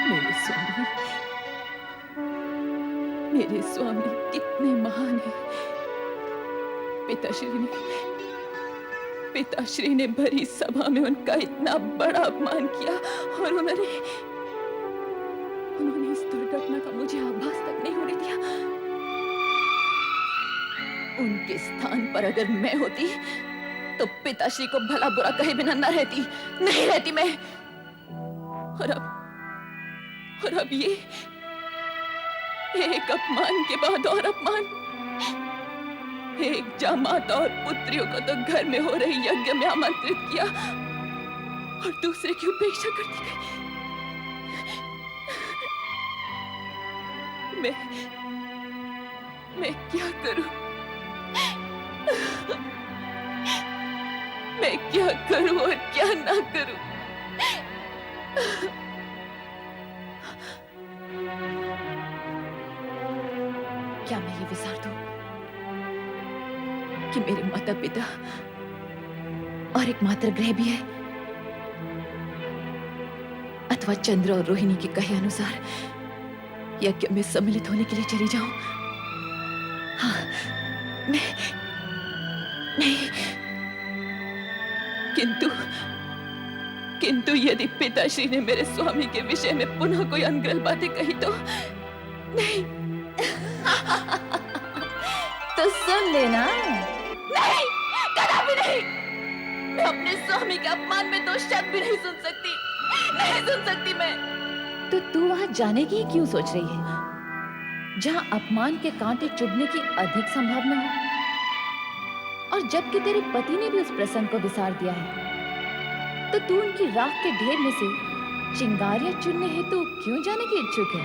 मेरे स्वामी, मेरे स्वामी कितने महान हैं। पिताश्री ने भरी सभा में उनका इतना बड़ा अपमान किया और उन्होंने इस दुर्घटना का मुझे आभास तक नहीं होने दिया। उनके स्थान पर अगर मैं होती तो पिताश्री को भला बुरा कहे बिना न रहती, नहीं रहती मैं। और अब ये एक अपमान के बाद और अपमान। एक जामाता और पुत्रियों को तो घर में हो रही यज्ञ में आमंत्रित किया और दूसरे की उपेक्षा कर दी गई। मैं क्या करूं? मैं क्या करूं और क्या ना करूं? क्या मैं ये विचार दूं कि मेरे माता पिता और एक मात्र ग्रह भी है, अथवा चंद्र और रोहिणी के कहे अनुसार यज्ञ में सम्मिलित होने के लिए चली जाऊं? हाँ, नहीं, किंतु यदि पिताश्री ने मेरे स्वामी के विषय में पुनः कोई अनर्गल बातें कही तो नहीं। तो सुन लेना। नहीं, कदापि नहीं। मैं अपने स्वामी के अपमान में दो शब्द भी नहीं सुन सकती, नहीं सुन सकती मैं। तो तू वहां जाने की क्यों सोच रही है, जहां अपमान के कांटे चुभने की अधिक संभावना हो? और जबकि तेरे पति ने भी उस प्रसंग को विसार दिया है, तो तू उनकी राख के ढेर में से चिंगारियां चुनने हेतु क्यों जाने की इच्छुक है?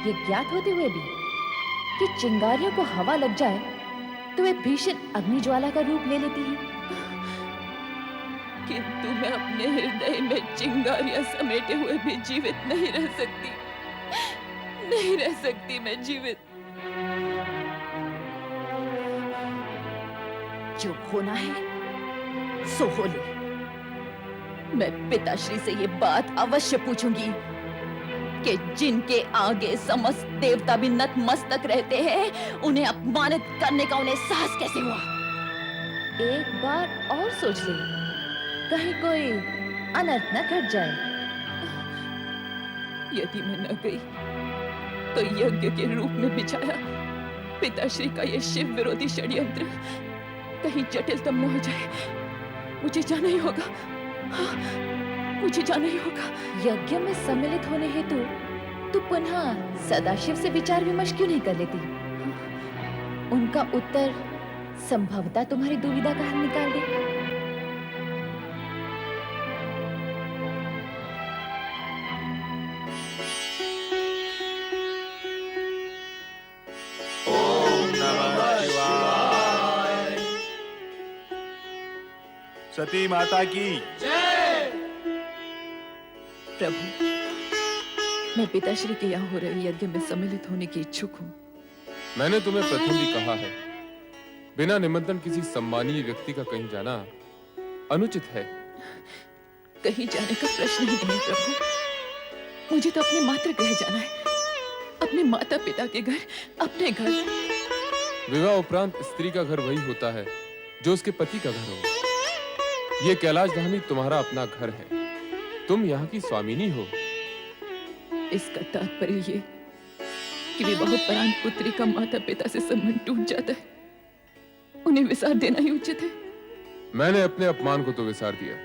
ये ज्ञात होते हुए भी कि चिंगारियों को हवा लग जाए तो वे भीषण अग्निज्वाला का रूप ले लेती हैं। किंतु मैं अपने हृदय में चिंगारियां समेटे हुए भी जीवित नहीं रह सकती, नहीं रह सकती मैं जीवित। जो होना है सो हो ले। मैं पिताश्री से ये बात अवश्य पूछूंगी कि जिनके आगे समस्त देवता भी नतमस्तक रहते हैं, उन्हें अपमानित करने का उन्हें साहस कैसे हुआ? एक बार और सोच ले, कहीं कोई अनर्थ न घट जाए। यदि मैं न गई तो यज्ञ के रूप में बिछाया पिताश्री का यह शिव विरोधी षड्यंत्र कहीं जटिलतम न हो जाए। मुझे जाना ही होगा। हाँ, मुझे जाना ही होगा। यज्ञ में सम्मिलित होने हेतु तू पुनः सदाशिव से विचार विमर्श क्यों नहीं कर लेती? उनका उत्तर संभवतः तुम्हारी दुविधा का हल निकाल दे। सती माता की जय। प्रभु, मैं पिताश्री के यहाँ हो रही यज्ञ में सम्मिलित होने की इच्छुक हूँ। मैंने तुम्हें प्रथम भी कहा है, बिना निमंत्रण किसी सम्मानीय व्यक्ति का कहीं जाना अनुचित है। कहीं जाने का प्रश्न ही नहीं प्रभु। मुझे तो अपने मातृ गृह जाना है, अपने माता पिता के घर, अपने घर। विवाह उपरांत स्त्री का घर वही होता है जो उसके पति का घर हो। ये कैलाश धामी तुम्हारा अपना घर है, तुम यहाँ की स्वामिनी हो। इसका तात्पर्य ये कि विवाहोपरांत पुत्री का माता पिता से संबंध टूट जाता है, उन्हें विसार देना ही उचित है। मैंने अपने अपमान को तो विसार दिया,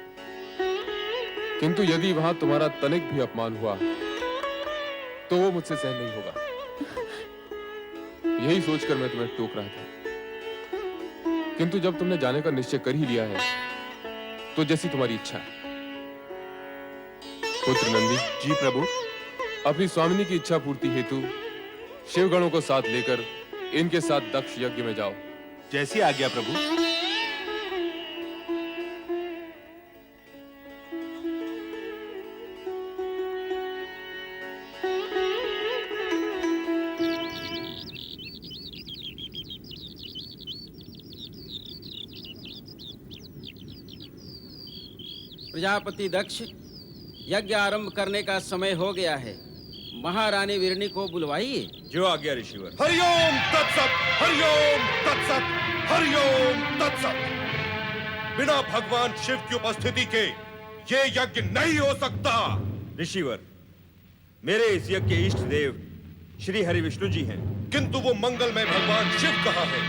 किंतु यदि वहां तुम्हारा तनिक भी अपमान हुआ तो वो मुझसे सहन नहीं होगा। यही सोचकर मैं तुम्हें टोक रहा था, किंतु जब तुमने जाने का निश्चय कर ही लिया है तो जैसी तुम्हारी इच्छा। पुत्र नंदी। जी प्रभु। अपनी स्वामिनी की इच्छा पूर्ति हेतु शिवगणों को साथ लेकर इनके साथ दक्ष यज्ञ में जाओ। जैसी आज्ञा प्रभु। प्रजापति दक्ष यज्ञ आरंभ करने का समय हो गया है। महारानी वीरनी को बुलवाइए। जो आज्ञा ऋषिवर। हरिओम तत्सत, हरिओम तत्सत, हरिओम तत्सत। बिना भगवान शिव की उपस्थिति के ये यज्ञ नहीं हो सकता। ऋषिवर, मेरे इस यज्ञ के इष्ट देव श्री हरि विष्णु जी हैं। किंतु वो मंगलमय भगवान शिव कहाँ हैं,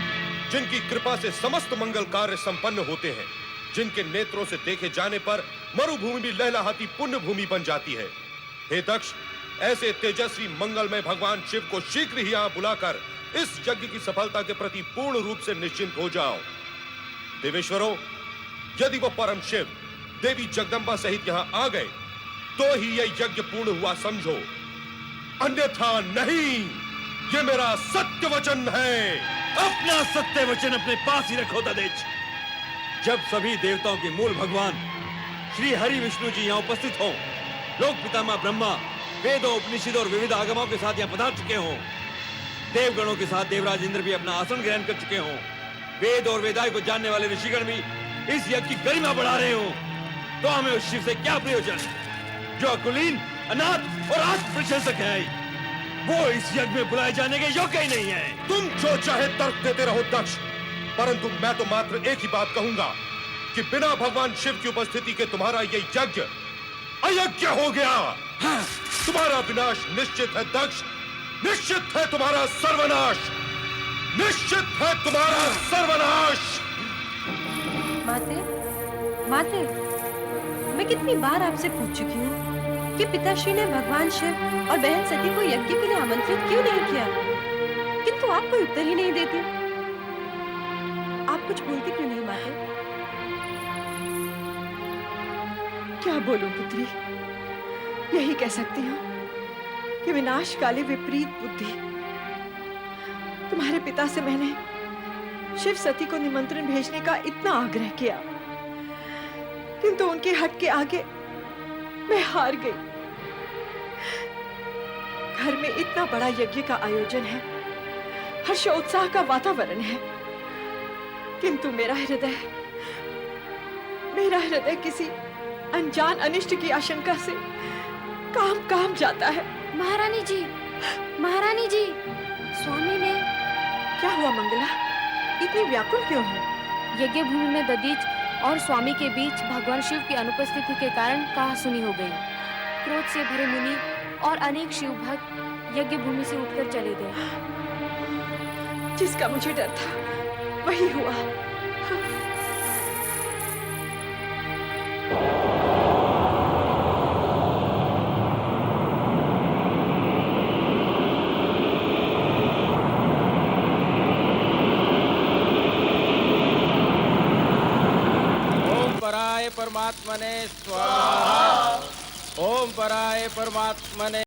जिनकी कृपा से समस्त मंगल कार्य संपन्न होते हैं, जिनके नेत्रों से देखे जाने पर मरुभूमि भी लहलहाती पुण्य भूमि बन जाती है। हे दक्ष, ऐसे तेजस्वी मंगलमय भगवान शिव को शीघ्र ही यहां बुलाकर इस यज्ञ की सफलता के प्रति पूर्ण रूप से निश्चिंत हो जाओ। देवेश्वरों, यदि वो परम शिव देवी जगदंबा सहित यहां आ गए तो ही यह यज्ञ पूर्ण हुआ समझो, अन्यथा नहीं। ये मेरा सत्य वचन है। अपना सत्य वचन अपने पास ही रखो ददेच। जब सभी देवताओं के मूल भगवान श्री हरि विष्णु जी यहाँ उपस्थित हों, लोक पितामह ब्रह्मा वेदों, उपनिषद और विविध आगमों के साथ यहाँ पधार चुके हों, देवगणों के साथ देवराज इंद्र भी अपना आसन ग्रहण कर चुके हों, वेद और वेदाय को जानने वाले ऋषिगण भी इस यज्ञ की गरिमा बढ़ा रहे हों, तो हमें उस शिव से क्या प्रयोजन जो अकुलीन, अनाथ और आत्म प्रशंसक है। वो इस यज्ञ में बुलाए जाने के योग्य ही नहीं है। तुम जो चाहे तर्क देते रहो दक्ष, परंतु मैं तो मात्र एक ही बात कहूंगा कि बिना भगवान शिव की उपस्थिति के तुम्हारा ये यज्ञ अयज्ञ हो गया। तुम्हारा विनाश निश्चित है दक्ष, निश्चित है तुम्हारा सर्वनाश, निश्चित है तुम्हारा सर्वनाश। माते, माते, मैं कितनी बार आपसे पूछ चुकी हूँ कि पिताश्री ने भगवान शिव और बहन सती को यज्ञ के लिए आमंत्रित क्यों नहीं किया, किंतु आप कोई उत्तर ही नहीं देती। आप कुछ बोलती क्यों नहीं माते? क्या बोलूं पुत्री, यही कह सकती हूँ कि विनाशकाली विपरीत बुद्धि। तुम्हारे पिता से मैंने शिव सती को निमंत्रण भेजने का इतना आग्रह किया, किंतु उनके हट के आगे मैं हार गई। घर में इतना बड़ा यज्ञ का आयोजन है, हर्षोत्साह का वातावरण है, किंतु मेरा हृदय किसी अनजान अनिष्ट की आशंका से काम जाता है। महारानी जी, महारानी जी, स्वामी ने। क्या हुआ मंगला, इतनी व्याकुल क्यों हो? यज्ञ भूमि में ददीच और स्वामी के बीच भगवान शिव की अनुपस्थिति के कारण कहासुनी हो गई। क्रोध से भरे मुनि और अनेक शिव भक्त यज्ञ भूमि से उठकर चले गए। जिसका मुझे डर था वही हुआ। परमात्मने स्वाहा। ओम पराय परमात्मने